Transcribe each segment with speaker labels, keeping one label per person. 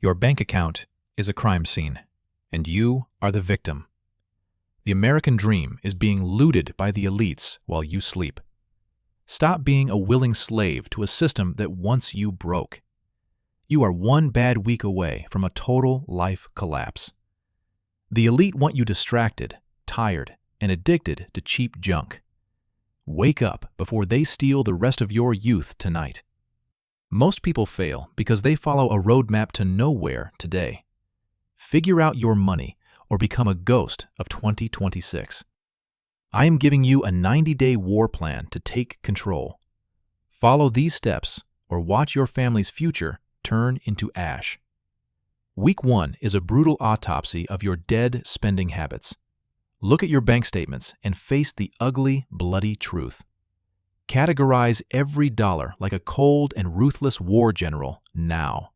Speaker 1: Your bank account is a crime scene, and you are the victim. The American dream is being looted by the elites while you sleep. Stop being a willing slave to a system that wants you broke. You are one bad week away from a total life collapse. The elite want you distracted, tired, and addicted to cheap junk. Wake up before they steal the rest of your youth tonight. Most people fail because they follow a roadmap to nowhere today. Figure out your money or become a ghost of 2026. I am giving you a 90-day war plan to take control. Follow these steps or watch your family's future turn into ash. Week 1 is a brutal autopsy of your dead spending habits. Look at your bank statements and face the ugly, bloody truth. Categorize every dollar like a cold and ruthless war general now.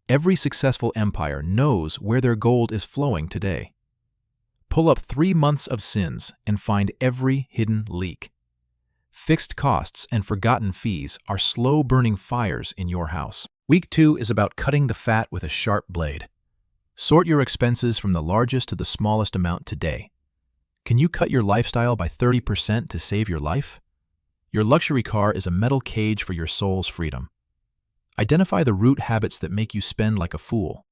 Speaker 1: Every successful empire knows where their gold is flowing today. Pull up 3 months of sins and find every hidden leak. Fixed costs and forgotten fees are slow-burning fires in your house. Week 2 is about cutting the fat with a sharp blade. Sort your expenses from the largest to the smallest amount today. Can you cut your lifestyle by 30% to save your life? Your luxury car is a metal cage for your soul's freedom. Identify the root habits that make you spend like a fool.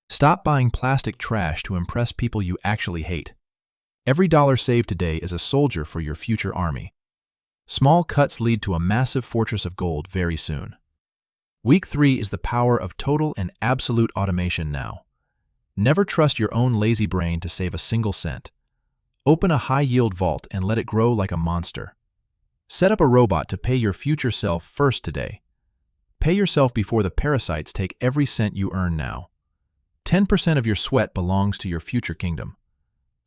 Speaker 1: Stop buying plastic trash to impress people you actually hate. Every dollar saved today is a soldier for your future army. Small cuts lead to a massive fortress of gold very soon. Week 3 is the power of total and absolute automation now. Never trust your own lazy brain to save a single cent. Open a high-yield vault and let it grow like a monster. Set up a robot to pay your future self first today. Pay yourself before the parasites take every cent you earn now. 10% of your sweat belongs to your future kingdom.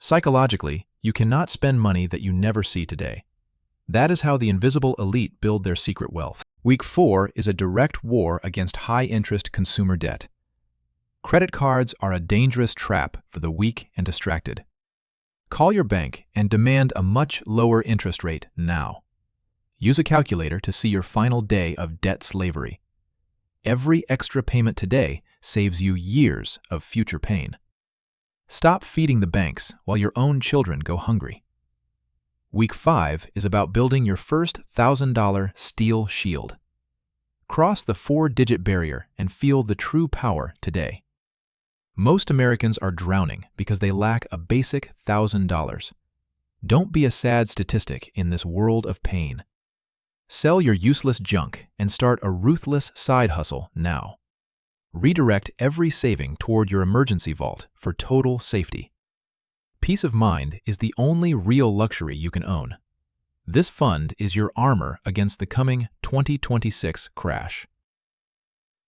Speaker 1: Psychologically, you cannot spend money that you never see today. That is how the invisible elite build their secret wealth. Week 4 is a direct war against high-interest consumer debt. Credit cards are a dangerous trap for the weak and distracted. Call your bank and demand a much lower interest rate now. Use a calculator to see your final day of debt slavery. Every extra payment today saves you years of future pain. Stop feeding the banks while your own children go hungry. Week 5 is about building your first $1,000 steel shield. Cross the 4-digit barrier and feel the true power today. Most Americans are drowning because they lack a basic $1,000. Don't be a sad statistic in this world of pain. Sell your useless junk and start a ruthless side hustle now. Redirect every saving toward your emergency vault for total safety. Peace of mind is the only real luxury you can own. This fund is your armor against the coming 2026 crash.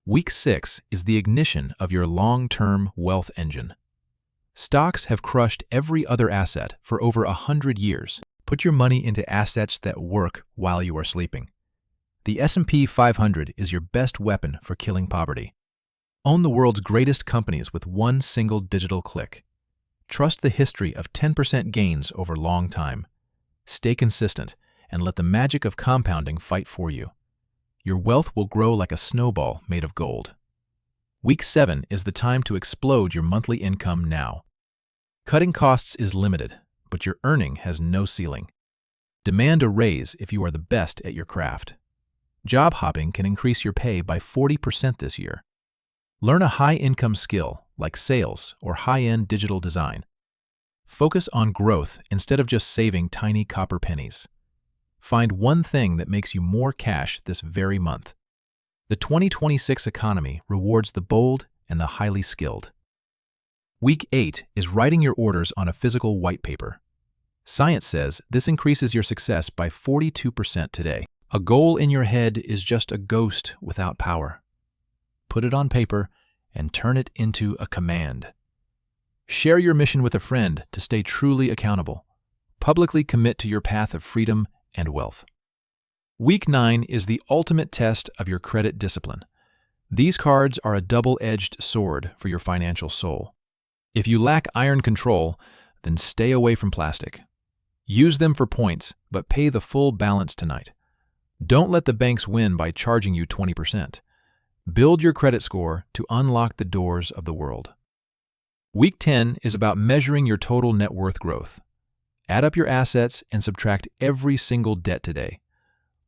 Speaker 1: Week 6 is the ignition of your long-term wealth engine. Stocks have crushed every other asset for over 100 years. Put your money into assets that work while you are sleeping. The S&P 500 is your best weapon for killing poverty. Own the world's greatest companies with one single digital click. Trust the history of 10% gains over long time. Stay consistent and let the magic of compounding fight for you. Your wealth will grow like a snowball made of gold. Week 7 is the time to explode your monthly income now. Cutting costs is limited, but your earning has no ceiling. Demand a raise if you are the best at your craft. Job hopping can increase your pay by 40% this year. Learn a high-income skill like sales or high-end digital design. Focus on growth instead of just saving tiny copper pennies. Find one thing that makes you more cash this very month. The 2026 economy rewards the bold and the highly skilled. Week 8 is writing your orders on a physical white paper. Science says this increases your success by 42% today. A goal in your head is just a ghost without power. Put it on paper and turn it into a command. Share your mission with a friend to stay truly accountable. Publicly commit to your path of freedom and wealth. Week 9 is the ultimate test of your credit discipline. These cards are a double-edged sword for your financial soul. If you lack iron control, then stay away from plastic. Use them for points, but pay the full balance tonight. Don't let the banks win by charging you 20%. Build your credit score to unlock the doors of the world. Week 10 is about measuring your total net worth growth. Add up your assets and subtract every single debt today.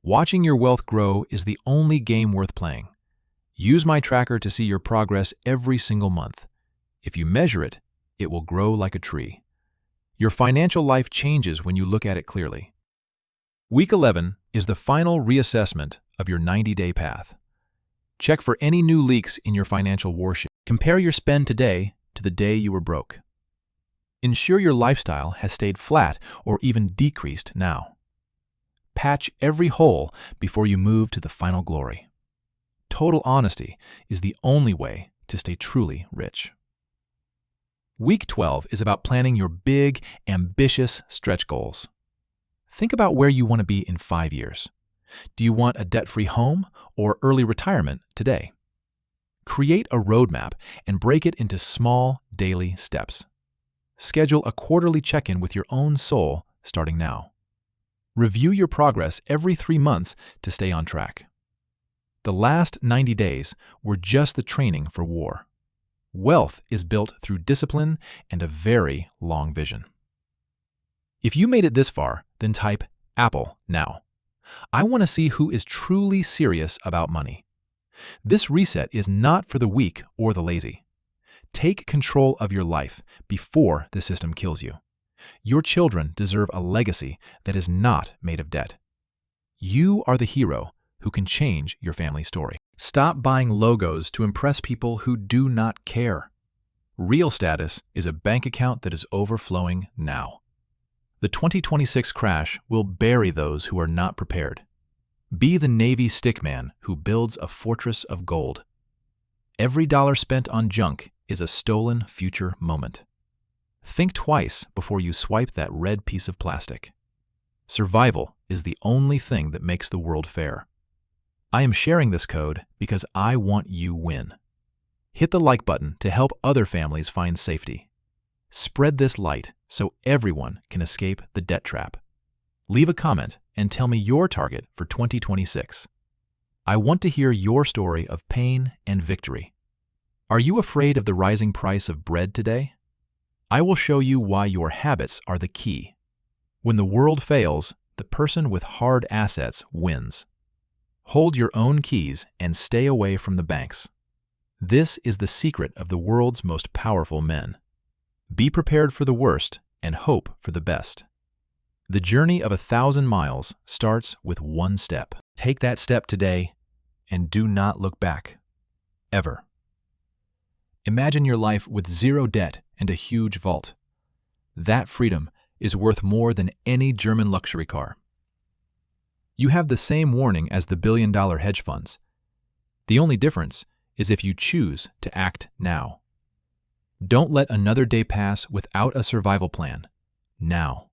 Speaker 1: Watching your wealth grow is the only game worth playing. Use my tracker to see your progress every single month. If you measure it, it will grow like a tree. Your financial life changes when you look at it clearly. Week 11 is the final reassessment of your 90-day path. Check for any new leaks in your financial warshed. Compare your spend today to the day you were broke. Ensure your lifestyle has stayed flat or even decreased now. Patch every hole before you move to the final glory. Total honesty is the only way to stay truly rich. Week 12 is about planning your big, ambitious stretch goals. Think about where you want to be in 5 years. Do you want a debt-free home or early retirement today? Create a roadmap and break it into small, daily steps. Schedule a quarterly check-in with your own soul starting now. Review your progress every 3 months to stay on track. The last 90 days were just the training for war. Wealth is built through discipline and a very long vision. If you made it this far, then type Apple now. I want to see who is truly serious about money. This reset is not for the weak or the lazy. Take control of your life before the system kills you. Your children deserve a legacy that is not made of debt. You are the hero who can change your family story. Stop buying logos to impress people who do not care. Real status is a bank account that is overflowing now. The 2026 crash will bury those who are not prepared. Be the Navy stickman who builds a fortress of gold. Every dollar spent on junk is a stolen future moment. Think twice before you swipe that red piece of plastic. Survival is the only thing that makes the world fair. I am sharing this code because I want you win. Hit the like button to help other families find safety. Spread this light so everyone can escape the debt trap. Leave a comment and tell me your target for 2026. I want to hear your story of pain and victory. Are you afraid of the rising price of bread today? I will show you why your habits are the key. When the world fails, the person with hard assets wins. Hold your own keys and stay away from the banks. This is the secret of the world's most powerful men. Be prepared for the worst and hope for the best. The journey of 1,000 miles starts with one step. Take that step today and do not look back. Ever. Imagine your life with zero debt and a huge vault. That freedom is worth more than any German luxury car. You have the same warning as the billion-dollar hedge funds. The only difference is if you choose to act now. Don't let another day pass without a survival plan. Now.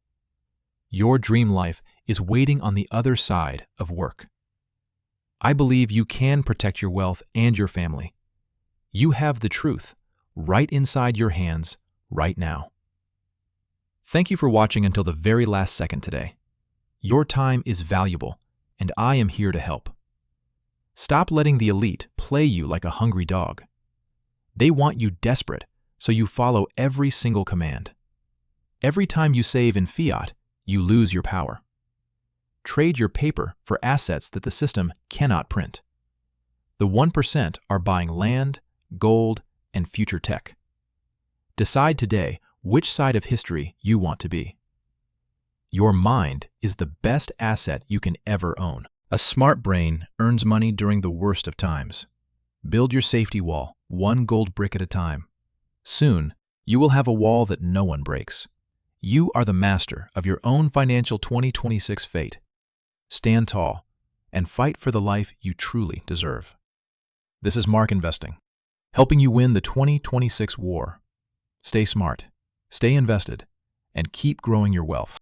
Speaker 1: Your dream life is waiting on the other side of work. I believe you can protect your wealth and your family. You have the truth right inside your hands right now. Thank you for watching until the very last second today. Your time is valuable, and I am here to help. Stop letting the elite play you like a hungry dog. They want you desperate, so you follow every single command. Every time you save in fiat, you lose your power. Trade your paper for assets that the system cannot print. The 1% are buying land, gold, and future tech. Decide today which side of history you want to be. Your mind is the best asset you can ever own. A smart brain earns money during the worst of times. Build your safety wall, one gold brick at a time. Soon, you will have a wall that no one breaks. You are the master of your own financial 2026 fate. Stand tall and fight for the life you truly deserve. This is Mark Investing, helping you win the 2026 war. Stay smart, stay invested, and keep growing your wealth.